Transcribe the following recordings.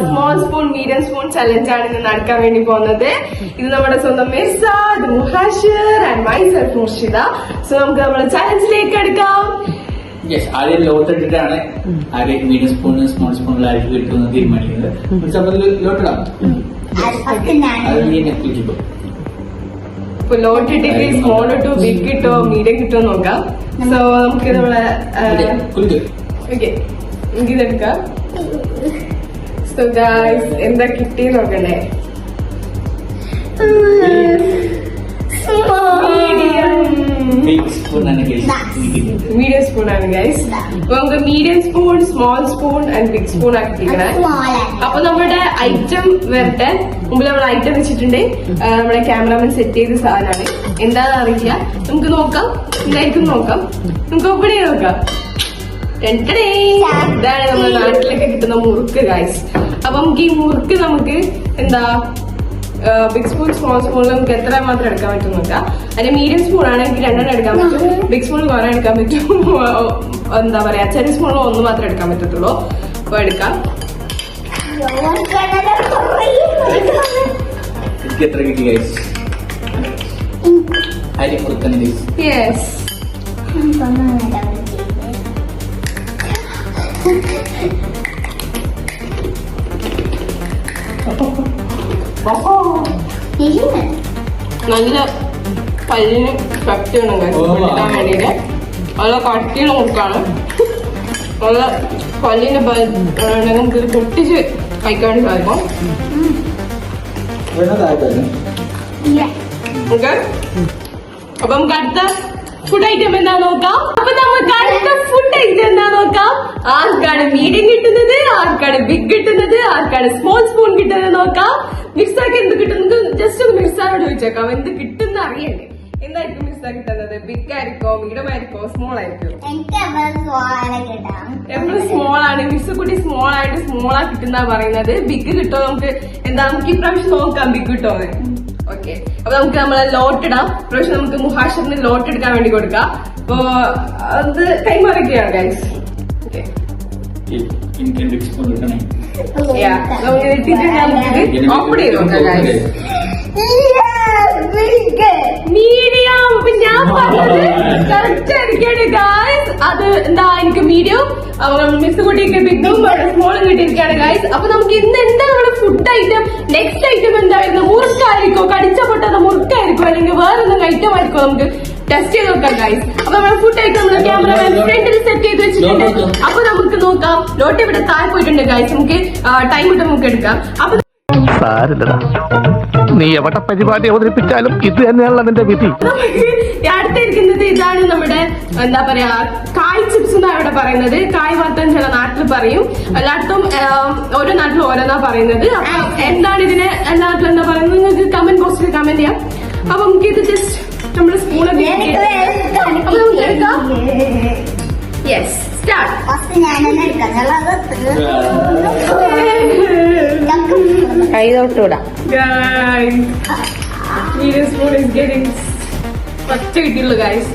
Small spoon medium spoon challenge ആണ് ഇന്ന് നടക്കാൻ വേണ്ടി പോകുന്നത്. ഇത് നമ്മുടെ സ്വന്തം Mirsad, മുഹാഷിർ and myself Murshida. So നമുക്ക് നമ്മുടെ ചലഞ്ചിലേക്ക് എടുക്കാം. ആദ്യം ലോട്ട് ഇട്ടിട്ടാണ് ആദ്യം മീഡിയം സ്പൂണ് സ്മോൾ സ്പൂണിൽ ആയിരിക്കും കിട്ടുമെന്ന് തീരുമാനിക്കുന്നത്. ലോട്ടിടാം. ഇപ്പൊ ലോട്ട് ഇട്ടിട്ട് സ്മോൾ ഇട്ടോ ബിഗ് കിട്ടോ മീഡിയം കിട്ടോ നോക്കാം. സോ നമുക്ക് നമ്മളെ ഓക്കെ നമുക്കിതെടുക്കാം. സോ ഗൈസ് എന്താ കിട്ടി നോക്കണ്ടേ? മീഡിയം സ്പൂൺ ആണ് ഗൈസ്. അപ്പൊ നമുക്ക് medium spoon, small spoon and big spoon ആക്കിയിരിക്കണേ. അപ്പൊ നമ്മുടെ ഐറ്റം വരട്ടെ. മുമ്പിൽ നമ്മൾ ഐറ്റം വെച്ചിട്ടുണ്ട്. നമ്മുടെ ക്യാമറാമാൻ സെറ്റ് ചെയ്ത സാധനമാണ്. എന്താണെന്ന് അറിയില്ല. നമുക്ക് നോക്കാം, എന്തായിരിക്കും നോക്കാം. നമുക്ക് ഇവിടെ നോക്കാം. ഇതാണ് നമ്മുടെ നാട്ടിലൊക്കെ കിട്ടുന്ന മുറുക്ക് ഗൈസ്. അപ്പൊ നമുക്ക് ഈ മുറുക്ക് നമുക്ക് എന്താ ബിഗ് സ്പൂൺ, സ്മോൾ സ്പൂണിൽ നമുക്ക് എത്ര മാത്രം എടുക്കാൻ പറ്റും നോക്കാം. അതിന്റെ മീഡിയം സ്പൂൺ ആണെങ്കിൽ 2 എടുക്കാൻ പറ്റും. ബിഗ് സ്പൂണിൽ കുറെ എടുക്കാൻ പറ്റും. എന്താ പറയാ, ചെറിയ സ്പൂണിൽ 1 മാത്രം എടുക്കാൻ പറ്റത്തുള്ളൂ. അപ്പൊ എടുക്കാം. യെസ്, നല്ല പല്ലിന് എഫക്റ്റ് കിട്ടാൻ വേണ്ടിയിട്ട് നല്ല കട്ടിയുള്ള മുറുക്കാണ്. നല്ല പല്ലിന്റെ നമുക്ക് പൊട്ടിച്ച് കഴിക്കാൻ വേണ്ടി സാധിക്കും. ഓക്കെ, അപ്പൊ നമുക്ക് അടുത്ത ഫുഡ് ഐറ്റം എന്താ നോക്കാം. അപ്പൊ നമുക്ക് അടുത്ത ഫുഡ് ഐറ്റം എന്താ നോക്കാം. ആർക്കാണ് മീഡിയം കിട്ടുന്നത്, ആർക്കാണ് ബിഗ് കിട്ടുന്നത്, ആർക്കാണ് സ്മോൾ സ്പൂൺ കിട്ടുന്നത് നോക്കാം. മിക്സാക്ക് എന്ത് കിട്ടുന്നത് ജസ്റ്റ് ഒന്ന് മിക്സാനോട് ചോദിച്ചേക്കാം. എന്ത് കിട്ടുന്ന അറിയണ്ടേ? എന്തായിരിക്കും മിക്സാ കിട്ടുന്നത്? ബിഗ് ആയിരിക്കോ, മീഡിയം ആയിരിക്കോ, സ്മോൾ ആയിരിക്കും? എപ്പോഴും സ്മോൾ ആണ്. മിക്സ് കൂടി സ്മോൾ ആയിട്ട് സ്മോളാ കിട്ടുന്ന പറയുന്നത്. ബിഗ് കിട്ടോ നമുക്ക് എന്താ, നമുക്ക് ഇപ്രാവശ്യം നോക്കാം ബിഗ് കിട്ടോ. ഓക്കെ, അപ്പൊ നമുക്ക് നമ്മളെ ലോട്ട് ഇടാം. പ്രാവശ്യം നമുക്ക് മുഹാഷിറിന് ലോട്ട് എടുക്കാൻ വേണ്ടി കൊടുക്കാം. അപ്പൊ അത് കൈമാറുകയാണ് ഗൈസ്. ഓക്കെ, നമുക്ക് ഇട്ടിട്ട് നമുക്ക് ഓപ്പൺ ചെയ്ത് നോക്കാം ഗൈസ്. മീഡിയം. അപ്പൊ ഞാൻ പറഞ്ഞത് കറക്റ്റ് ആയിരിക്കാണ് ഗൈസ്. അത് എന്താ, എനിക്ക് മീഡിയം, മിസ് കുട്ടിക്ക് ബിഗും സ്മോളും കിട്ടിയിരിക്കുകയാണ് ഗൈസ്. അപ്പൊ നമുക്ക് ഇന്ന് എന്താ നമ്മുടെ ഫുഡ് ഐറ്റം, നെക്സ്റ്റ് ഐറ്റം എന്തായിരുന്നു? മുറുക്കായിരിക്കോ, കടിച്ച പൊട്ടാത്ത മുറുക്കായിരിക്കോ, അല്ലെങ്കിൽ വേറൊന്നും ഐറ്റം ആയിരിക്കോ? നമുക്ക് ടെസ്റ്റ് ചെയ്ത് നോക്കാം ഗൈസ്. അപ്പൊ നമ്മുടെ ഫുഡ് ഐറ്റം നമ്മുടെ ക്യാമറമാൻ ഫ്രണ്ടിൽ സെറ്റ് ചെയ്ത് വെച്ചിട്ടുണ്ട്. അപ്പൊ നമുക്ക് നോക്കാം. ലോട്ട് ഇവിടെ താഴെ പോയിട്ടുണ്ട് ഗൈസ്. നമുക്ക് ടൈം ഇട്ട് നമുക്ക് എടുക്കാം. അപ്പൊ സാരില്ലടാ, നീ എവിടെ പരിപാടി അവതരിപ്പിച്ചാലും ഇത് തന്നെയാണല്ലോ നിന്റെ വിധി. അടുത്തിരിക്കുന്നത് ഇതാണ് നമ്മുടെ എന്താ പറയാ, കായ് ചിപ്സ് എന്നാണ് ഇവിടെ പറയുന്നത്. കായ് വറുത്തൻ ചില നാട്ടിൽ പറയും, എല്ലായിടത്തും ഓരോ നാട്ടിലും ഓരോന്നാ പറയുന്നത്. അപ്പൊ എന്താണ് ഇതിന് എല്ലാ നാട്ടിലും എന്താ പറയുന്നത് നിങ്ങൾക്ക് കമന്റ് ബോക്സിൽ കമന്റ് ചെയ്യാം. അപ്പൊ നമുക്ക് ഇത് ജസ്റ്റ് നമ്മുടെ സ്പൂണൊക്കെ അപ്പൊ നമുക്ക് എടുക്കാം. Yes, start. കൈതോട്ടൂടാ സ്പൂൺ ഇസ് ഗെറ്റിംഗ് ഫസ്റ്റ് കിട്ടിയുള്ളൂ ഗൈസ്.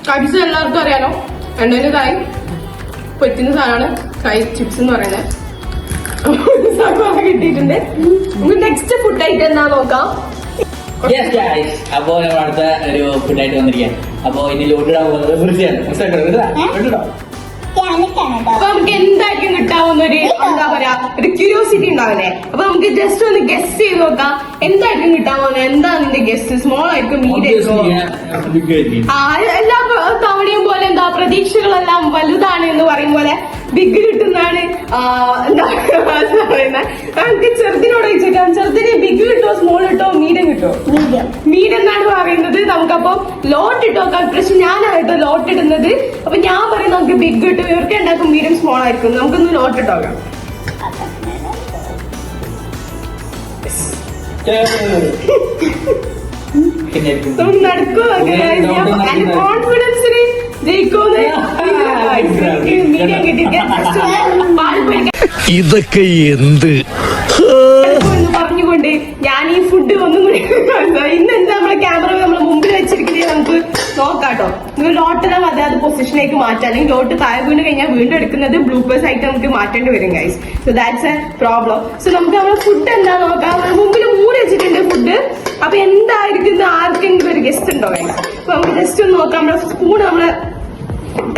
കടിച്ച് എല്ലാവർക്കും അറിയാലോ. എണ്ണേന്റെ കായ് പൊറ്റുന്ന സാധനമാണ് കായ് ചിപ്സ് എന്ന് പറയുന്നത്. കിട്ടിയിട്ടുണ്ട്. നെക്സ്റ്റ് ഫുഡ് ഐറ്റം എന്താ നോക്കാം. അപ്പോ നമ്മൾ അടുത്ത ഒരു ഫുഡ് ആയിട്ട് വന്നിരിക്കാം. അപ്പൊ ഇനി ലോട്ടിടാൻ പോകുന്നത് ഫ്രിഡ്ജാണ്. അപ്പൊ നമുക്ക് എന്തായിരിക്കും കിട്ടാവുന്നൊരു എന്താ പറയാ, ഒരു ക്യൂരിയോസിറ്റി ഉണ്ടാവില്ലേ. അപ്പൊ നമുക്ക് ജസ്റ്റ് ഒന്ന് ഗസ് ചെയ്ത് നോക്കാം. എന്തായിരിക്കും കിട്ടാവുന്നത്? എന്താ നിന്റെ ഗസ്? സ്മോൾ ആയിരിക്കും, മീഡിയം ആയിരിക്കും? എല്ലാ തവണയും പോലെ എന്താ പ്രതീക്ഷകളെല്ലാം വലുതാണ് എന്ന് പറയും പോലെ ബിഗ് കിട്ടുന്നതാണ് എന്താ പറയുന്നത്. നമുക്ക് ചെറുതിനോട് ചോദിച്ചേക്കാം, ചെറുതിന് ബിഗ് കിട്ടോ, സ്മോൾ കിട്ടോ, മീഡിയം കിട്ടോ? മീഡിയം എന്നാണ് പറയുന്നത്. നമുക്കപ്പോ ലോട്ട് ഇട്ടോ. പക്ഷെ ഞാനായിട്ടോ ലോട്ട് ഇടുന്നത്. അപ്പൊ ഞാൻ പറയും നമുക്ക് ബിഗ് കിട്ടും. ഇവർക്ക് ഉണ്ടാക്കും മീഡിയം സ്മോൾ ആയിരിക്കും. നമുക്കൊന്ന് ലോട്ട് ഇട്ടോക്കാം. നടക്കുമോ? കോൺഫിഡൻസിന് ജയിക്കൂന്ന് മീഡിയം കിട്ടിയിട്ട് പാൽ പൊരിക്കാൻ ഇതൊക്കെ എന്ത് പറഞ്ഞുകൊണ്ട് ഞാൻ ഈ ഫുഡ് ഒന്നും കൂടി ഇന്ന് എന്താ നമ്മളെ ക്യാമറ നമ്മളെ മുമ്പിൽ വെച്ചിരിക്കുന്നത് നമുക്ക് നോക്കാട്ടോ. നിങ്ങൾ ലോട്ടെല്ലാം അതായത് പൊസിഷനിലേക്ക് മാറ്റാം, അല്ലെങ്കിൽ ലോട്ട് താഴെ വീണ് കഴിഞ്ഞാൽ വീണ്ടും എടുക്കുന്നത് ബ്ലൂപ്പേഴ്സ് ആയിട്ട് നമുക്ക് മാറ്റേണ്ടി വരും guys. So that's A problem. So നമുക്ക് നമ്മുടെ ഫുഡ് എന്താ നോക്കാം. നമ്മുടെ മുമ്പിൽ മൂടി വെച്ചിട്ടുണ്ട് ഫുഡ്. അപ്പൊ എന്തായിരിക്കും ആർക്കെങ്കിലും ഒരു ഗസ്റ്റ് ഉണ്ടോ ഗൈസ്? അപ്പൊ നമുക്ക് ജസ്റ്റ് ഒന്ന് നോക്കാം. നമ്മുടെ സ്പൂൺ നമ്മളെ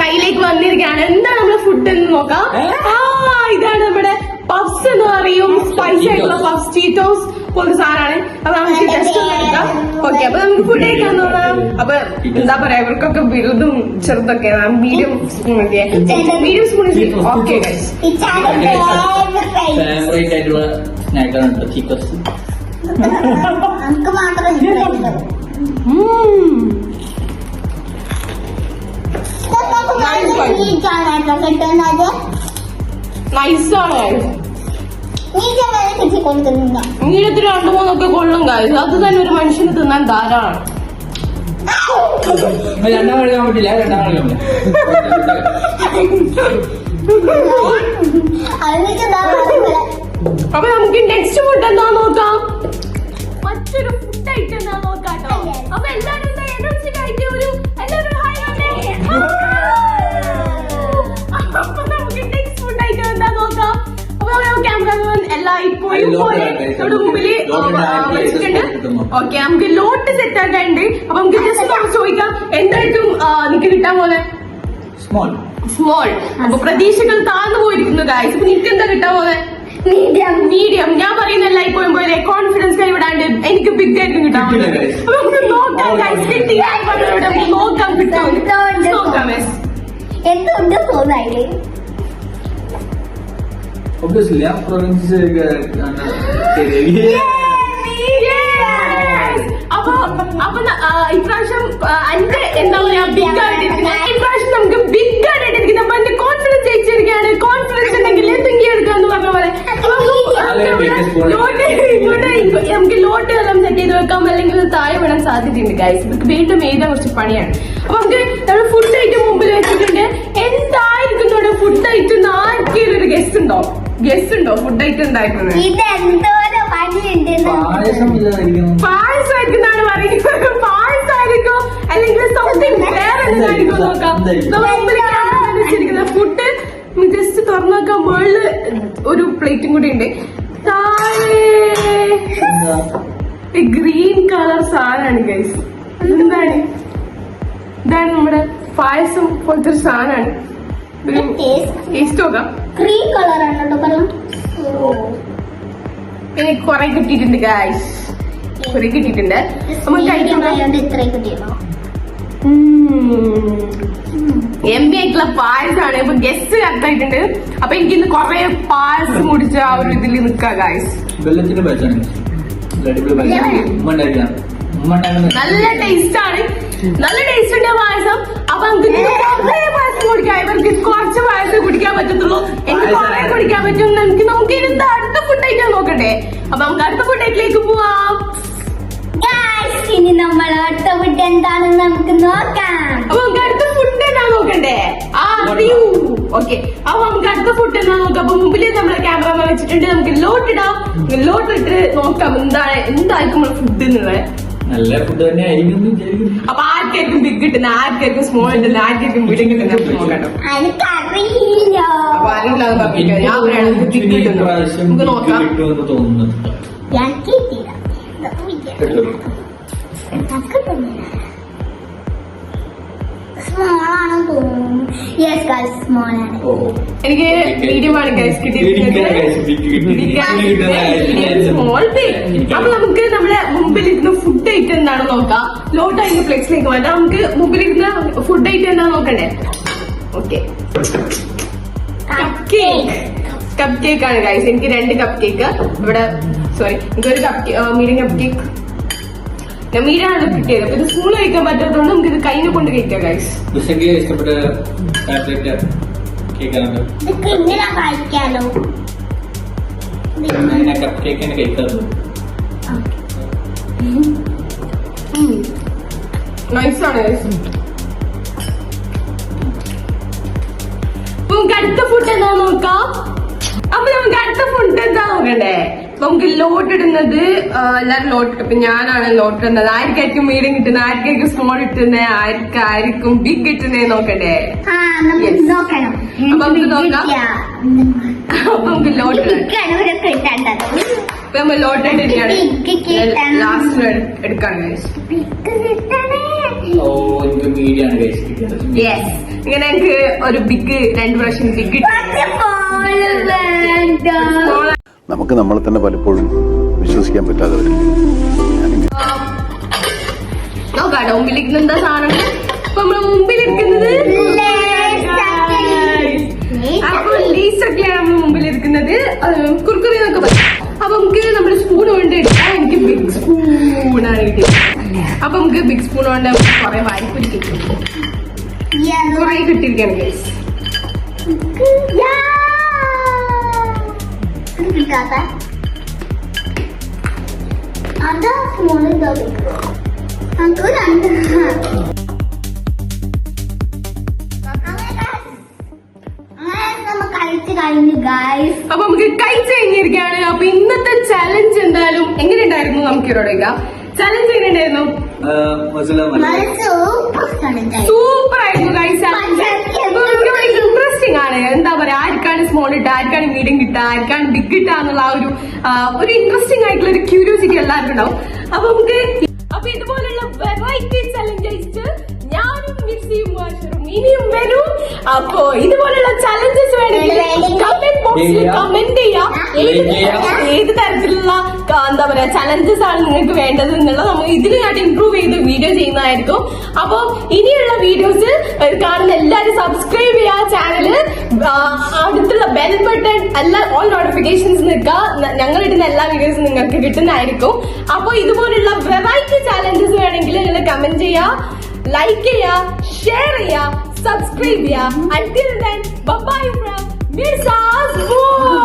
കയ്യിലേക്ക് വന്നിരിക്കുകയാണ്. എന്താണ് നമ്മുടെ ഫുഡ് എന്ന് നോക്കാം. ഇതാണ് നമ്മുടെ പഫ്സ് എന്ന് പറയും, സ്പൈസി ആയിട്ടുള്ള പഫ്സ്, ചീറ്റോസ് പോലത്തെ സാധനമാണ്. അപ്പൊ നമുക്ക് ജസ്റ്റ് ഒന്ന് എടുക്കാം. ഓക്കെ, അപ്പൊ നമുക്ക് ഫുഡ് കഴിക്കാൻ തോന്നാം. അപ്പൊ എന്താ പറയാ, ഇവർക്കൊക്കെ വലുതും ചെറുതൊക്കെ medium spoon medium spoon. Okay guys, favourite ആയിട്ടുള്ള സ്നാക്കാണ് ചീക്കോസ്. നമുക്ക് മാത്രം നൈസാണ് ഗൈസ്. നീളത്തിൽ 2-3 കൊള്ളും ഗൈസ്. അത് തന്നെ ഒരു മനുഷ്യന് തിന്നാൻ ധാരാളം. രണ്ടാം കഴിക്കാൻ പറ്റില്ല, രണ്ടാം കഴിക്കാൻ അപ്പൊ നമുക്ക് നെക്സ്റ്റ് ഫുഡ് എന്താ നോക്കാം. മറ്റൊരു ഫുഡ് ഐറ്റം എന്താ നോക്കാട്ടോ. അപ്പൊ എല്ലാവരും ഒരു എല്ലാവരും അപ്പൊ നമുക്ക് നെക്സ്റ്റ് ഫുഡ് ഐറ്റം എന്താ നോക്കാം. അപ്പൊ ക്യാമറമാൻ എല്ലാം ഇപ്പോഴും പോലെ നമ്മുടെ മുമ്പില് വെച്ചിട്ടുണ്ട്. ഓക്കെ, നമുക്ക് ലോട്ട് സെറ്റ് ആക്കാനുണ്ട്. അപ്പൊ നമുക്ക് ജസ്റ്റ് നമുക്ക് ചോദിക്കാം എന്തായിട്ടും നിനക്ക് കിട്ടാൻ പോലെ. സ്മോൾ. അപ്പൊ പ്രതീക്ഷകൾ താഴ്ന്നു പോയിരിക്കുന്നു ഗൈസ്. അപ്പൊ നിനക്ക് എന്താ കിട്ടാൻ പോലെ? മീഡിയം. ഞാൻ പറയുന്ന എല്ലാം ഇപ്പോഴും പോലെ കോൺഫിഡൻസ് കൈവിടാണ്ട് എനിക്ക് ബിഗ് ആയിട്ടും കിട്ടാൻ പോലെ. അപ്പൊ നമുക്ക് നോക്കാം ഗൈസ്. നോക്കാം കിട്ടാൻ നോക്കാം. എന്തുണ്ട് തോന്നായി obviously yeah province അപ്പൊ ഇപ്രാവശ്യം എന്റെ എന്താ പറയാ ബിഗ് ആയിട്ടിരിക്കുന്ന ഇപ്രാവശ്യം നമുക്ക് ബിഗ് ആയിട്ടിരിക്കുന്ന അപ്പൊ എന്റെ കോൺഫിഡൻസ് ജയിച്ചിരിക്കുകയാണ്. കോൺഫിഡൻസ് ഉണ്ടെങ്കിൽ എന്തെങ്കിലും എടുക്കാന്ന് പറഞ്ഞ പോലെ നമുക്ക് ലോട്ട് എല്ലാം സെറ്റ് ചെയ്ത് വെക്കാം, അല്ലെങ്കിൽ താഴെ വിടാൻ സാധ്യതയുണ്ട് ഗൈസ്. നമുക്ക് വീണ്ടും എഴുതാൻ കുറച്ച് പണിയാണ്. അപ്പൊ നമുക്ക് നമ്മുടെ ഫുഡ് ഐറ്റം മുമ്പിൽ വെച്ചിട്ടുണ്ട്. എന്തായിരിക്കും നമ്മുടെ ഫുഡ് ഐറ്റം? ആർക്കെങ്കിലും ഒരു ഗസ്റ്റ് ഉണ്ടോ? ഫുഡ് ഐറ്റം ഉണ്ടാക്കുന്നത് പായസമായിരിക്കും പറയുന്നത്. പായസമായിരിക്കും അല്ലെങ്കിൽ സംതിങ് വേറെ എന്തായിരിക്കും നോക്കാം. വെച്ചിരിക്കുന്ന ഫുഡ് ജസ്റ്റ് തുറന്നു നോക്കാം. മുകളില് ഒരു പ്ലേറ്റും കൂടി ഉണ്ട്. താഴെ ഗ്രീൻ കളർ സാധനമാണ് ഗൈസ്. എന്താണ്? ഇതാണ് നമ്മുടെ പായസം പോലത്തെ ഒരു സാധനമാണ്. ടേസ്റ്റ് നോക്കാം. ഗ്രീൻ കളറാണ് എനിക്ക് കുറെ കിട്ടിയിട്ടുണ്ട് ഗൈസ്, കുറെ കിട്ടിയിട്ടുണ്ട്. നമുക്ക് MB ആയിട്ടുള്ള പായസമാണ്. ഇപ്പൊ ഗസ്റ്റ് കറക്റ്റായിട്ടുണ്ട്. അപ്പൊ എനിക്കിന്ന് കുറെ പായസം കുടിച്ച ആ ഒരു ഇതിൽ നിൽക്കാം ഗൈസ്. വെള്ളത്തിന്റെ പായസമാണ്, നല്ല ടേസ്റ്റ് ആണ്, നല്ല ടേസ്റ്റ് ഉണ്ട് പായസം. അപ്പൊ നമുക്ക് കുറെ പായസം കുടിക്കാം. ഇവർക്ക് കുറച്ച് പായസം കുടിക്കാൻ പറ്റത്തുള്ളൂ, എനിക്ക് കുറെ കുടിക്കാൻ പറ്റും. നമുക്ക് ഇരുന്ന് അടുത്ത ഫുഡ് ഐറ്റം നോക്കട്ടെ. അപ്പൊ നമുക്ക് അടുത്ത ഫുഡ് ഐറ്റിലേക്ക് പോവാം. ഇനി നമ്മൾ അടുത്ത ഫുഡ് എന്താണെന്ന് നമുക്ക് നോക്കാം. അപ്പൊ നമുക്ക് അടുത്ത ഫുഡ് എന്നാ നോക്കണ്ടേ? ഓക്കെ, അപ്പൊ നമുക്ക് അടുത്ത ഫുഡ് എന്നാ നോക്കാം. അപ്പൊ മുമ്പില് നമ്മളെ ക്യാമറമാൻ വെച്ചിട്ടുണ്ട്. നമുക്ക് ലോട്ട് ഇടാം. ലോട്ട് ഇട്ട് നോക്കാം എന്തായിരിക്കും നമ്മുടെ ഫുഡ് എന്നുള്ളത്. നല്ല ഫുഡ് തന്നെ ആയിരിക്കും. അപ്പൊ ആർക്കായിരിക്കും ബിഗ് കിട്ടുന്നത്, ആർക്കായിരിക്കും സ്മോൾ കിട്ടുന്നത്, ആർക്കായിരിക്കും മീഡിയം കിട്ടുന്നത് നോക്കട്ടോ. എനിക്കറിയില്ല. അപ്പൊ അറിയില്ല ഞാൻ പറയാണ് ബിഗ് കിട്ടുന്നു. നമുക്ക് നോക്കാം. തോന്നുന്നത് എനിക്ക് മീഡിയം ആണ് ഗൈസ് കിട്ടിയിരിക്കുന്നത്. Small big. അപ്പൊ നമുക്ക് നമ്മുടെ മുമ്പിലിരുന്ന ഫുഡ് ഐറ്റം എന്താണെന്ന് നോക്കാം. ലോട്ട് അതിന്റെ ഫ്ലെക്സിലേക്ക് വേണ്ട. നമുക്ക് മുമ്പിലിരുന്ന ഫുഡ് ഐറ്റം എന്താ നോക്കണ്ടേ? ഓക്കെ, കപ്പ് കേക്ക് ആണ് ഗൈസ്. എനിക്ക് 2 കപ്പ് കേക്ക് ഇവിടെ, സോറി എനിക്കൊരു മീഡിയം കപ്പ് കേക്ക്. മീഡിയാണ് കിട്ടിയത്. അപ്പൊ ഇത് സ്പൂൺ കഴിക്കാൻ പറ്റാത്തതുകൊണ്ട് നമുക്ക് ഇത് കയ്യിനെ കൊണ്ട് കഴിക്കാം ഗൈസ്. ഇഷ്ടപ്പെട്ട കേക്കാണ് കഴിക്കാലോ. കപ്പ് കേക്ക് കഴിക്കാറുണ്ട്. നൈസാണ് ഗൈസ്. നോക്കണ്ടേ? അപ്പൊ നമുക്ക് ലോട്ട് ഇടുന്നത് എല്ലാരും ലോട്ട്, ഇപ്പൊ ഞാനാണ് ലോട്ട് ഇടുന്നത്. ആർക്കായിരിക്കും മീഡിയം കിട്ടുന്നത്, ആർക്കായിരിക്കും സ്മോൾ കിട്ടുന്നത്, ആർക്കായിരിക്കും ബിഗ് കിട്ടുന്നത് നോക്കണ്ടേ? ആ നമുക്ക് Yes. നോക്കണം. അപ്പൊ നമുക്ക് നോക്കാം. അപ്പൊ നമുക്ക് ലോട്ട് ഇടാം. ഇവരൊക്കെ ഇട്ടാണ്ടത് ഇപ്പൊ നമ്മൾ ലോട്ട് ഇട്ടിരിക്കുകയാണ്. Last എടുക്കാണ് guys. ഓ എനിക്ക് മീഡിയാണ് കഴിച്ചിരിക്കുന്നത്. യെസ്, ഇങ്ങനെ എനിക്ക് ഒരു ബിഗ് 2 പ്രാവശ്യം ബിഗ് കിട്ടി. നമുക്ക് നമ്മളെ തന്നെ പലപ്പോഴും വിശ്വസിക്കാൻ പറ്റാതെ വരും. നോക്കാട്ടോ മുമ്പിലിരിക്കുന്ന എന്താ സാധനം. ഇപ്പൊ നമ്മള് മുമ്പിലിരിക്കുന്നത് അപ്പൊ ലീസൊക്കെയാണ് നമ്മള് മുമ്പിലിരിക്കുന്നത്. കുറുക്കുറി എന്നൊക്കെ പറയും. അപ്പൊ നമുക്ക് നമ്മുടെ സ്പൂൺ കൊണ്ട് എടുക്കാം. എനിക്ക് ബിഗ് സ്പൂണാണ് കിട്ടിയത്. അപ്പൊ നമുക്ക് ബിഗ് സ്പൂൺ കൊണ്ട് കുറെ വാരിപ്പൊരി കിട്ടും. കുറെ കിട്ടിയിരിക്കുകയാണ് ഗൈസ്. അതാ ഫോണ് നമുക്ക് രണ്ട് കഴിച്ചു കഴിഞ്ഞു ഗായ്സ്. അപ്പൊ നമുക്ക് കഴിച്ച് കഴിഞ്ഞിരിക്കുകയാണ്. അപ്പൊ ഇന്നത്തെ ചലഞ്ച് എന്തായാലും എങ്ങനെയുണ്ടായിരുന്നു നമുക്ക് ഇവരോട് ചലഞ്ച് എങ്ങനെയുണ്ടായിരുന്നു? സൂപ്പർ ആയിരുന്നു ഗൈസ്. ഇൻട്രസ്റ്റിംഗ് ആണ്. എന്താ പറയാ, ആർക്കാണ് സ്മോൾ ഇട്ട, ആർക്കാണ് മീഡിയം കിട്ടുക, ആർക്കാണ് ബിഗ് കിട്ടുക എന്നുള്ള ഒരു ഇൻട്രസ്റ്റിംഗ് ആയിട്ടുള്ള ഒരു ക്യൂരിയോസിറ്റി എല്ലാവർക്കും ഉണ്ടാവും. അപ്പൊ നമുക്ക് ഇതുപോലുള്ള വെറൈറ്റി ചലഞ്ചസ് ഞാനും മിസ്സിയും ഇനിയും വരും. അപ്പൊ ഇതുപോലുള്ള ചലഞ്ചസ് വേണമെങ്കിൽ കമന്റ് ബോക്സിൽ കമന്റ് ചെയ്യാം. ഏത് തരത്തിലുള്ള എന്താ പറയാ ചലഞ്ചസ് ആണ് നിങ്ങൾക്ക് വേണ്ടത് എന്നുള്ളത് നമ്മൾ ഇതിനായിട്ട് ഇംപ്രൂവ് ചെയ്ത് വീഡിയോ ചെയ്യുന്നതായിരിക്കും. അപ്പൊ ഇനിയുള്ള വീഡിയോസ് കാണുന്ന എല്ലാവരും സബ്സ്ക്രൈബ് ചെയ്യുക ചാനല്. അടുത്തുള്ള ബെൽ ബട്ടൺ എല്ലാ ഓൾ നോട്ടിഫിക്കേഷൻസ് നിൽക്കുക. ഞങ്ങൾ ഇടുന്ന എല്ലാ വീഡിയോസും നിങ്ങൾക്ക് കിട്ടുന്നതായിരിക്കും. അപ്പൊ ഇതുപോലുള്ള വെറൈറ്റി ചാലഞ്ചസ് വേണമെങ്കിൽ നിങ്ങൾ കമന്റ് ചെയ്യുക, ലൈക്ക് ചെയ്യുക, ഷെയർ ചെയ്യുക, സബ്സ്ക്രൈബ് ചെയ്യുക. Until then, bye bye from Mirza's World.